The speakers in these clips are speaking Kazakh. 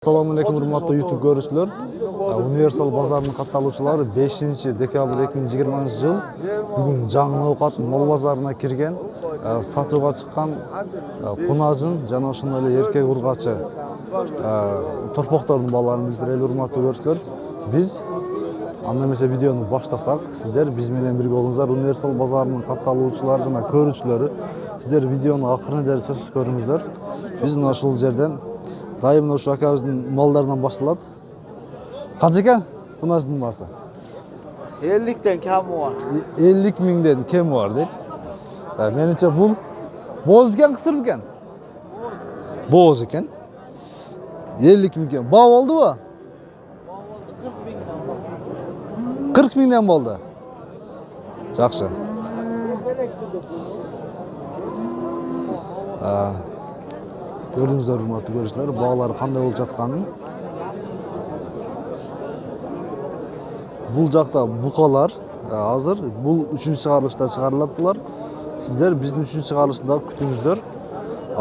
Assalamu alaikum hurmatly YouTube görüşçüler. Universal bazarının kattaloçulары 5-dekabr 2020 yıl bugün жаңы Ноокат мол базарына кирген, сатууга чыккан кунажын жана ошондой эле эркек ургачы торпоктордун балаларын билдирели урматтуу көрүүчүлөр. Биз анда эмесе видеону баштасак, сиздер биз менен бирге болуңуздар. Universal базарынын катталуучулары жана көрүүчүлөрү, сиздер видеону акырына чейин сөзсүз көрүңүздөр. Биз мына ушул жерден дайым ошо акабыздын малдарынан башталат. Канча экен кунаждын баасы? 50'den kemi var. 50 миңден кеми бар дейт. Менимче бул боз экен, кысыр экен? Боз экен. 50 миң экен. Баа болдубу? 40 миңден болду. Жакшы. Көрдүңүздөр урматтуу көрүүчүлөр, баалар кандай болуп жатканын. Бул жакта букалар азыр бул 3-чү чыгарылышта чыгарылат булар. Сиздер биздин 3-чү чыгарылышты күтүңүздөр.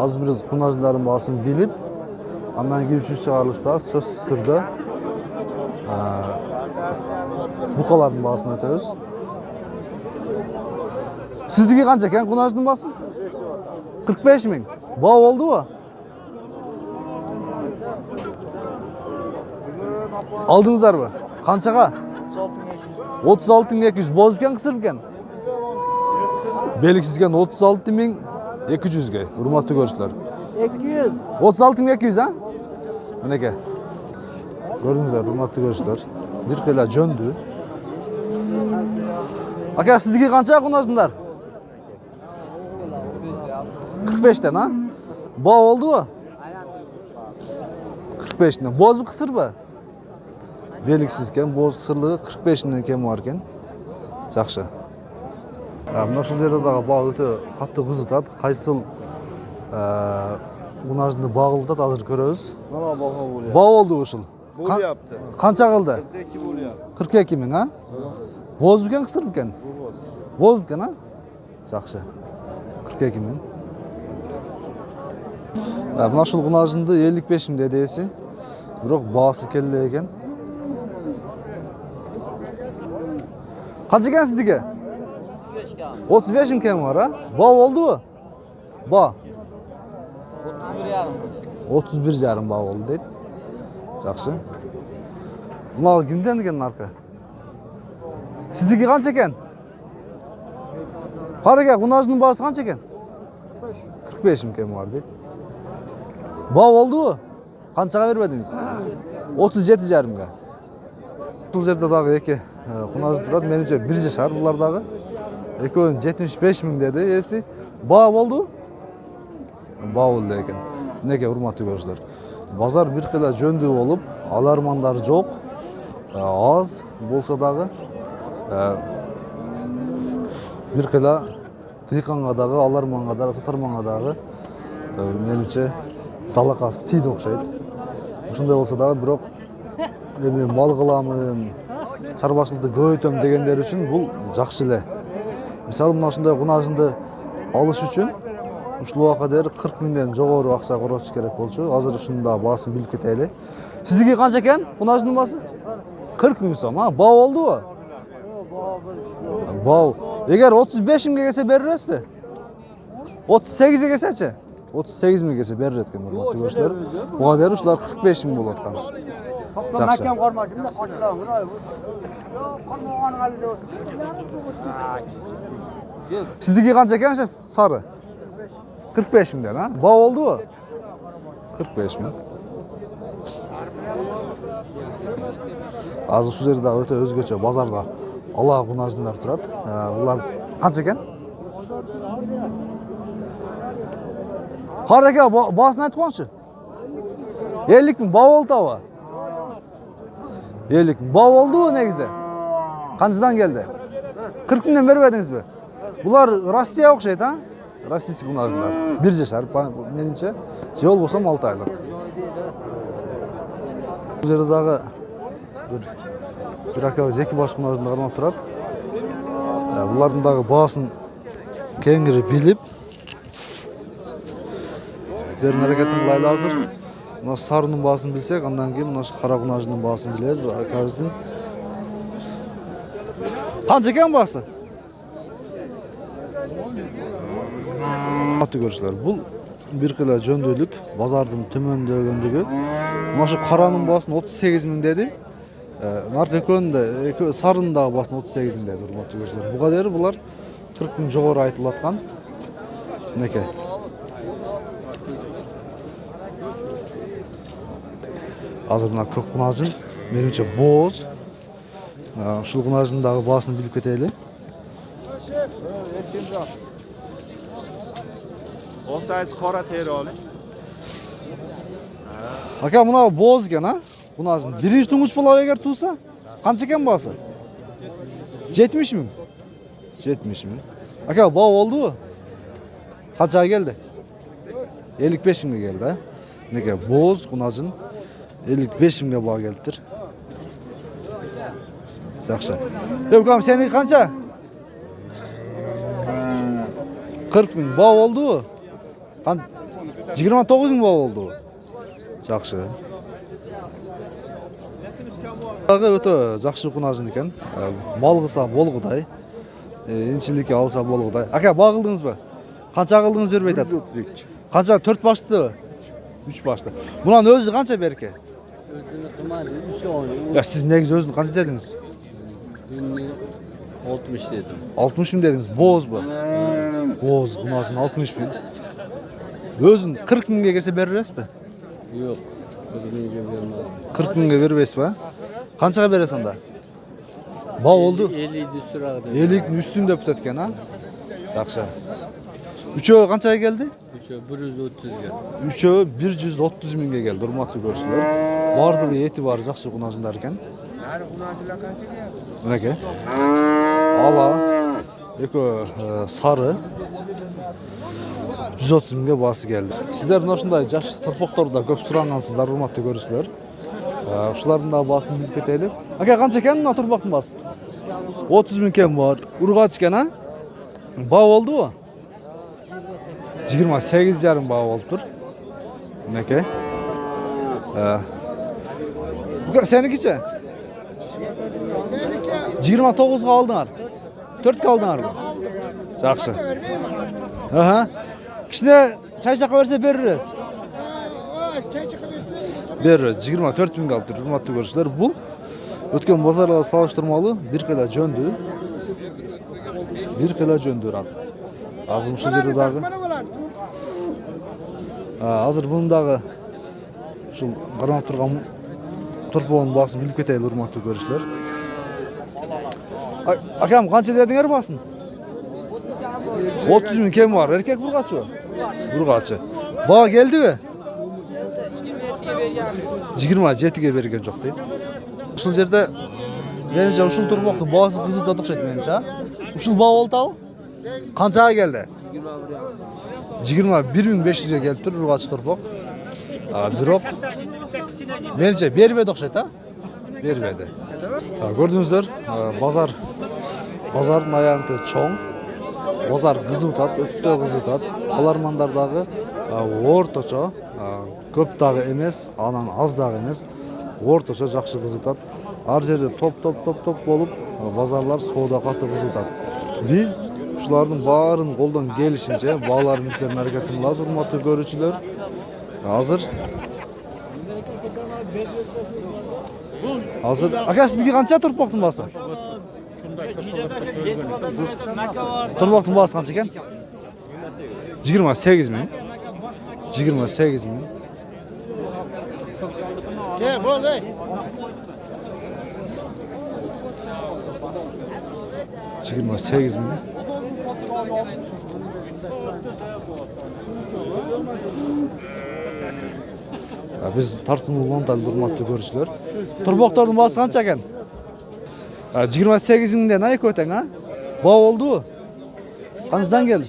Азыр биз кунаждардын баасын билип, андан кийин 3-чү чыгарылышта сөзсүз түрдө букалардын баасын өтөбүз. Сиздики канча экен кунаждын баасы? 45 миң. Баа болдубу? Алдыңыздарбы? Канчага? 36.200 боз экен, кысыр экен? Белгисизген 36.200ге, урматтуу көрүүчүлөр. 200. 36.200, а? Мынеке. Көрдүңүздөр, урматтуу көрүүчүлөр. Бир кыйла жөндү. Ака, сиздики канча кунаждындар? 45'ten, ha? Baa oldu mu? 45'ten. Boz mu kısırбы? Belgiksizken boz kısırlığı 45'ten kemi varken. Жақшы. Мына ушул жерде дагы баа өтө катты кызытат. Кайсыл кунажды багылтат, азыр көрөбүз. Mana baka buluyor. Баа болду ушул. Bul yaptı. Канча кылды? 42 buluyor. 42 миң, а? Боз бекен, кысыр бекен? Боз бекен, а? Жақшы. 42 миң. Мына ушул кунажынды 55 миң дедеси. Бирок баасы келе экен. Канча экен сиздике? 35 миң кеми бар, а? Баа болдубу? Баа. 31,5 баа болду дейт. Жакшы. Мына кимден экен наркы? Сиздики канча экен? Караке, кунаждын баасы канча экен? 45 миң кеми бар дейт. Баа болдубу? Канчага бербедиңиз? 37,5га. Бул жерде дагы эки кунаж турат. Менимче 1 жашар булар дагы. Экөөнүн 75 миң деди эси. Баа болду? Баа болду экен. Мынеке урматтуу көрүүчүлөр. Базар бир кыйла жөндүү болуп, алармандар жок. Аз болсо дагы бир кыйла тыйканга дагы, аларманга дагы, сатарманга дагы менимче салакасы тийди окшойт. Ошондой болсо дагы бирок эми мал кыламын, чарбачылыкты көбөйтөм дегендер үчүн бул жакшы эле. Мисалы мына ушундай кунажынды алыш үчүн ушул убакка дейин 40 миңден жогору акча коротуш керек болчу. Азыр ушунун да баасын билип кетели. Сиздики канча экен кунаждын баасы? 40 миң сом, а? Баа болдубу? Баа. Эгер 35 миңге келсе берербизби? 38 келсечи? 38 миң келсе берер экен урматтуу көрүүчүлөр. Буга дейин ушулар 45 миң болуп аткан. Жакшы. Сиздики канча экен, шеф? Сары. 45 миңден, а? Баа болдубу? 45 миң. Азыр ушул жерде дагы өтө өзгөчө базарда ала кунаждындар турат. Булар канча экен? Караке, баасын айтып коңчу. 50 миң баа болду абы? 50 миң. Баа болдубу негизи? Канчадан келди? 40 миңден бербедиңизби? Булар Россия окшойт, а? Российский кунаждылар. 1 жашар, менимче. Же болбосо 6 айлык. Бул жерде дагы бир акабыз эки баш кунаждыны кармап турат. Булардын дагы баасын кеңири билип, берүүнү аракетин кылайлы азыр. Mына sarının baaсын bilsек, andan keyin mына кара кунаждын baaсын билебиz. Акабыздын. Канча экен baасы? Аты көршілер, бұл bir kilo жөндөлүк, базардын төмөндөгөндүгү. Мына шу каранын баасын 38 000 деди. Наркы экөөнүн сарынын дагы баасын 38 000 деди, урматтуу көршілер. Буга дери булар 40 000 жогору айтылып аткан. Мінекей. Азыр мына көк кунажын, менимче бооз. Ушул кунаждын дагы баасын билип кетели. Olsayız qora teri oling. Aka, muna booz ekan, ha? Kунаждын birinchi tunguch bo'lib agar tug'sa, qancha ekan bahosi? 70 000. 70 000. Aka, bog' oldi-ku? Qanchaga keldi? 55 000 ga keldi, ha? Nega booz kунаждын 55 000 ga bog' kelibdir. Yaxshi. Ukam, seniki qancha? 40 000 bog' oldi-ku? 29 000 bog' oldi. Yaxshi. Дагы өтө жакшы кунажын экен. Мал кылса болгудай, инчиликке алса болгудай. Ака, багылдыңызбы? Канча кылдыңыз бербей атат? 132. Канча 4 баштыбы? 3 башты. Мунан өзү канча берке? Özünü kımadı, 3 10. Ya siz негизи өзүн канча дедиңиз? 60 dedim. 60 000 дедиңиз. Боозбу? Бооз кунажын 60 000. Өзүн 40 000 келсе бересизби? Yok. Özünü vermez. 40 000 бербейсизби? Канчага бересиң анда? Бог oldu. 50 düşürak dedim. 50'nin üstünde püt etken, ha? Жақсы. Üçöö kançaya geldi? 130 geldi. Üçöö 130 000'ge geldi, urmattуу көршілер. Бардығы еті бар, жақсы кунажындар екен. Мінекей. Ала, экөө сары 130 000'ge басы geldi. Сиздер мына ушундай жаш торпокторду көп сурангансыздар, урматтуу көршілер. Ушулардын да басын билип кетели. Ака, канча экен мына торпоктун басы? 30 000 кен бар. Ургач экен, а? Баа болдубу? 28,5 баа болуптур. Мінекей. Бука сеникичи? 29 алдыңар. 4 алдыңар. Жакшы. Аха. Кичине чай жакка берсе берерсиз. Бер 24 000 алып тур, урматтуу көршілер. Бул өткен базарга салыштырмалуу бир кыйла жөндү. Бир кыйла жөндү рак. Азыр ушул жерде дагы. Азыр бунун дагы ушул кармап турган торпогонун баасын билип кетели, урматтуу көршілер. Акам, канча дедиңер баасын? 30 000 кем бар. Эркек бургачы? Бургачы. Баа келдиби? 27'ge берген жок дейт. Ушул жерде менимче ушул торпоктун баасы кызып атышат менимче. Ушул баа болтабы? Канчага келди? 21 500'ge келип тур ургач торпок. Бирок менимче бербеди окшойт, а? Бербеди. Көрдүңүздөр, базардын аянты чоң. Базар кызып атат, өтө кызып атат. Алармандар дагы орточо, көп дагы эмес, анан аз дагы эмес, орточо жакшы кызып атат. Ар жерде топ болуп, базарлар соода катты кызып атат. Биз ушулардын баарын колдон келишинче бааларын бүткөн аракетин кылабыз, урматтуу көрүүчүлөр. Азыр ака, сиздики канча торпоктун баасы? Торпоктун баасы канча экен? 28 000. 28 000. Ke, bol ey. 28 000. Biz tartımlı da urmattуу көрүүчүлөр. Торпоктордун баасы канча экен? 28 000'den ay көтең, а? Баа болдубу? Канчадан келди?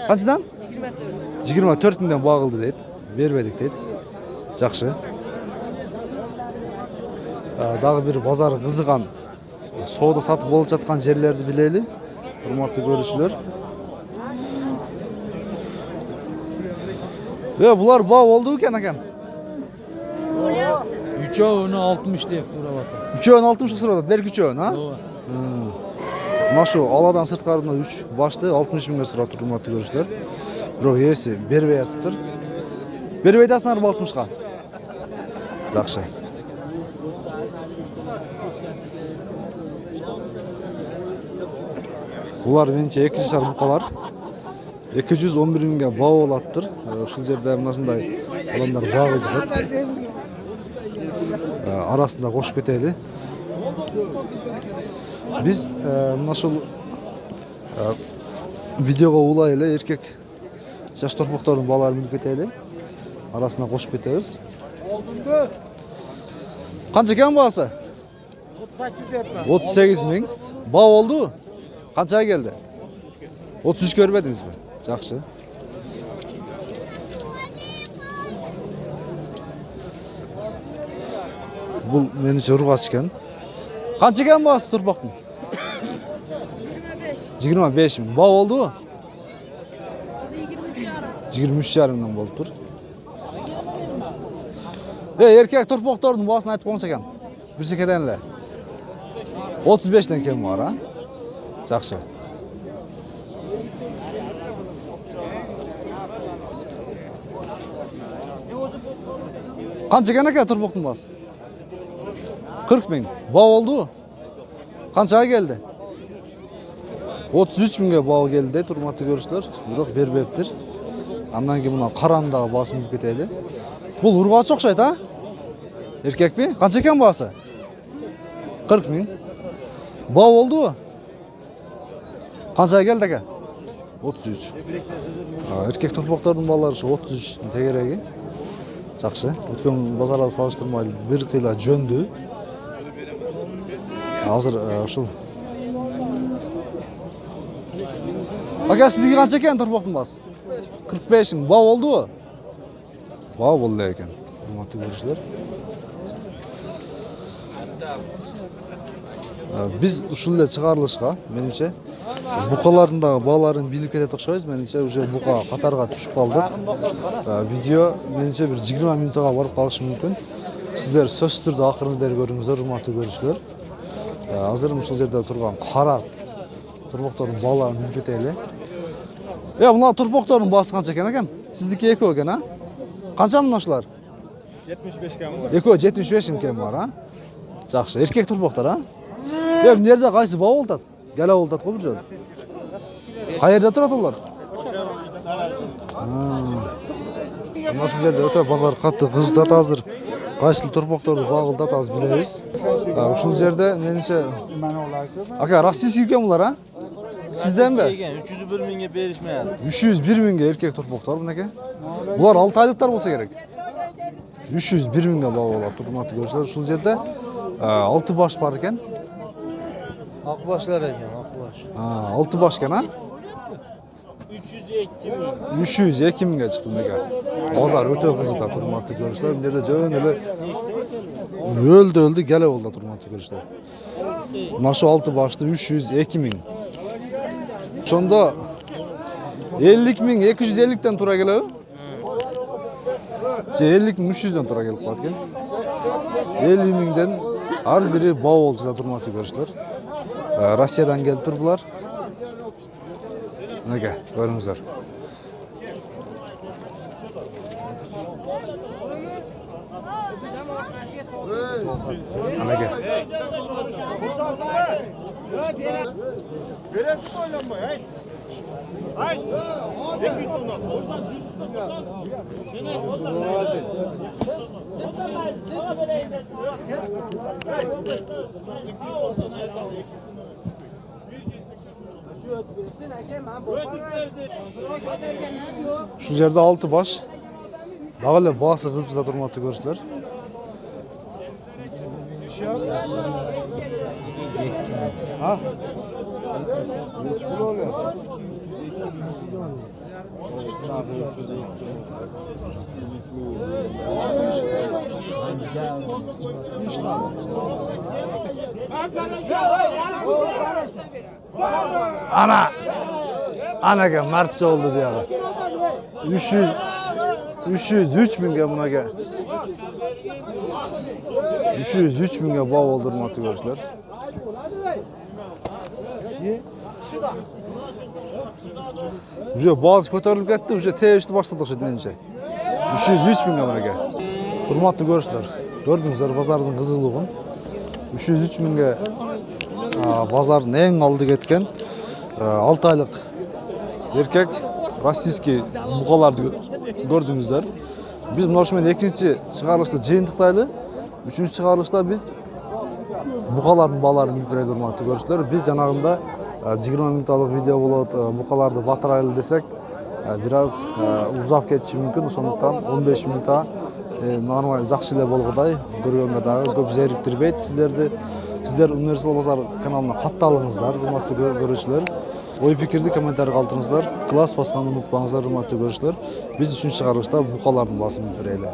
Канчадан? 24 000'den багылды дейт. Бербедик дейт. Жакшы. Дагы бир базар кызыган, соода сатып болуп жаткан жерлерди билели, урматтуу көрүүчүлөр. Булар баа болду экен, акам? Üçovini 60 deb so'rayapti. Üçöön 60 so'radi. Berk üçöön, ha? To'g'ri. Mana shu aladan sirtqarida 3 başda 60 mingga so'rab turibdi ko'rishlar. Biroq yesi bermay yotibdir. Berib aytasizlar bu 60 ga. Yaxshi. Bular menimcha 2 yashar buqalar. 211 mingga bao olatdir. Uşul jerde mana shunday odamlar bag'ilchilar. Arasında qo'shib ketaylik. Biz mana shu videoga ulayla erkek yaş torpaqlarning balalarini bilib ketaylik. Arasına qo'shib ketamiz. Qancha ekan bahası? 38 deyapman. 38 ming. Bao oldu. Qanchaga keldi? 33 ko'rmadingizmi? Yaxshi. Bu menimcha urg'och ekan. Qancha ekan bahası torpaqning? 25 ming. Bao oldu. 23,5 mingdan bo'lib tur. Erkek torpaqlarning bahasini aytib qo'ysa ekan. Bir sekedenle. 35 dan kim var ha? Yaxshi. Qancha ekan aka torpaqning bahasi? 40 ming. Bao oldu. Qanchaga keldi? 33 mingga bao keldi, hurmatli ko'rishlar. Biroq bermeptir. Andan keyin buni qarandaga basib ketaylik. Bu urg'och o'xshaydi, ha? Erkekmi? Qancha ekan bahasi? 40 ming. Bao oldu. Qanchaga keldi aka? 33. Erkek torpaqlarning balalari shu 33 tegeregi. Yaxshi. O'tgan bozorga solishtirmayli bir qila jo'ndi. Hozir shul. Aka sizniki qancha ekan torpaqning bahasi? 45 ming. Bao oldu. Bao bo'ldi ekan. Hurmatli ko'rishlar. Biz ushunday chiqarilishga menimcha buqalarning bolalarni bilib ketadi o'xshaymiz. Menimcha o'sha buqa qatarga tushib qoldik. Video menimcha bir 20 minutga borib qolishi mumkin. Sizlar so'z turda oxirini ko'ringizlar, hurmatli ko'rishlar. Hozir shu yerda turgan qora turpoqlarning bolalarni bilib ketaylik. Bunlar turpoqlarning bahasi qancha ekan akam? Sizniki eko ekan, ha? Qancha bunlar shular? 75 kam var. Eko 75 ming var, ha? Yaxshi. Erkek turpoqlar, ha? Bu yerda qaysi bao oltadi? Gala oltadi bu joy. Qayerda turadi ular? Mana shu yerda o'ta bozor qattiq qizda hozir. Qaysi turpoqlarni bag'ilda hozir bilamiz. Shu yerda menimcha aka rossiyskiy ekan bular, ha? Sizdenmi? 301 mingga berishmayapti. 301 mingga erkek turpoqlar bunaka. Bular 6 oyliklar bo'lsa kerak. 301 mingga bao oladi, hurmatli ko'rishlar. Shu yerda 6 bosh bor ekan. Oqboshlar ekan, oqbosh. 6 bosh ekan, ha? 302 mingga chiqdi bunaka. Bozor o'ta qiziq, hurmatli ko'rishlar. Bu yerda jo'yn ele o'ldi, gala oldi, hurmatli ko'rishlar. Mana shu 6 boshda 302 ming. Shunda 50 ming 250 dan tura keladi. 50 ming 300 dan tura kelib qolgan. 50 mingdan har biri bao olsa hurmatli ko'rishlar. Rossiyadan kelib turdilar. Nega, ko'ringizlar. Nega. Beresiz oynanmay, hay. Hay. 200 so'mdan. Şu yerde 6 baş. Dağla bağısı kızımıza durmakta görüşler. Ha? Anaga martça oldu bir ara. 303 binge buna gel. 303 mingga bog' bo'ldi hurmatli ko'rishlar. Уже bazı ko'tarilib ketdi, уже teyishni boshladi o'xshaydi menimcha. 303 mingga mana. Hurmatli ko'rishlar, ko'rdingizlar bozorning qiziqligini. 303 mingga bozorning eng oldi ketgan 6 oylik erkek rossiyskiy buqalarni ko'rdingizlar. Biz mana shu ikinchi chiqarilishda jeyintiqdayli. Üçüncü çıkarılışta biz buqalarning balalarını yüküreydi hurmatli ko'rishlar. Biz janag'ında 20 minutlik video bo'ladi. Buqalarni batıraylı desek biraz uzak ketishi mumkin. Sonuçtan 15 minutga normal yaxshi ele bo'lguday ko'rganga dagı ko'p zeriktirmeydi sizlerdi. Sizler Universal Bazar kanalına kattalыңыздар hurmatli ko'rishlar. Oy fikirni kommentariy qoldiringizlar. Klass basqanni unutmangizlar hurmatli ko'rishlar. Biz 3-chi chiqarilishda buqalarning basini yüküreyli.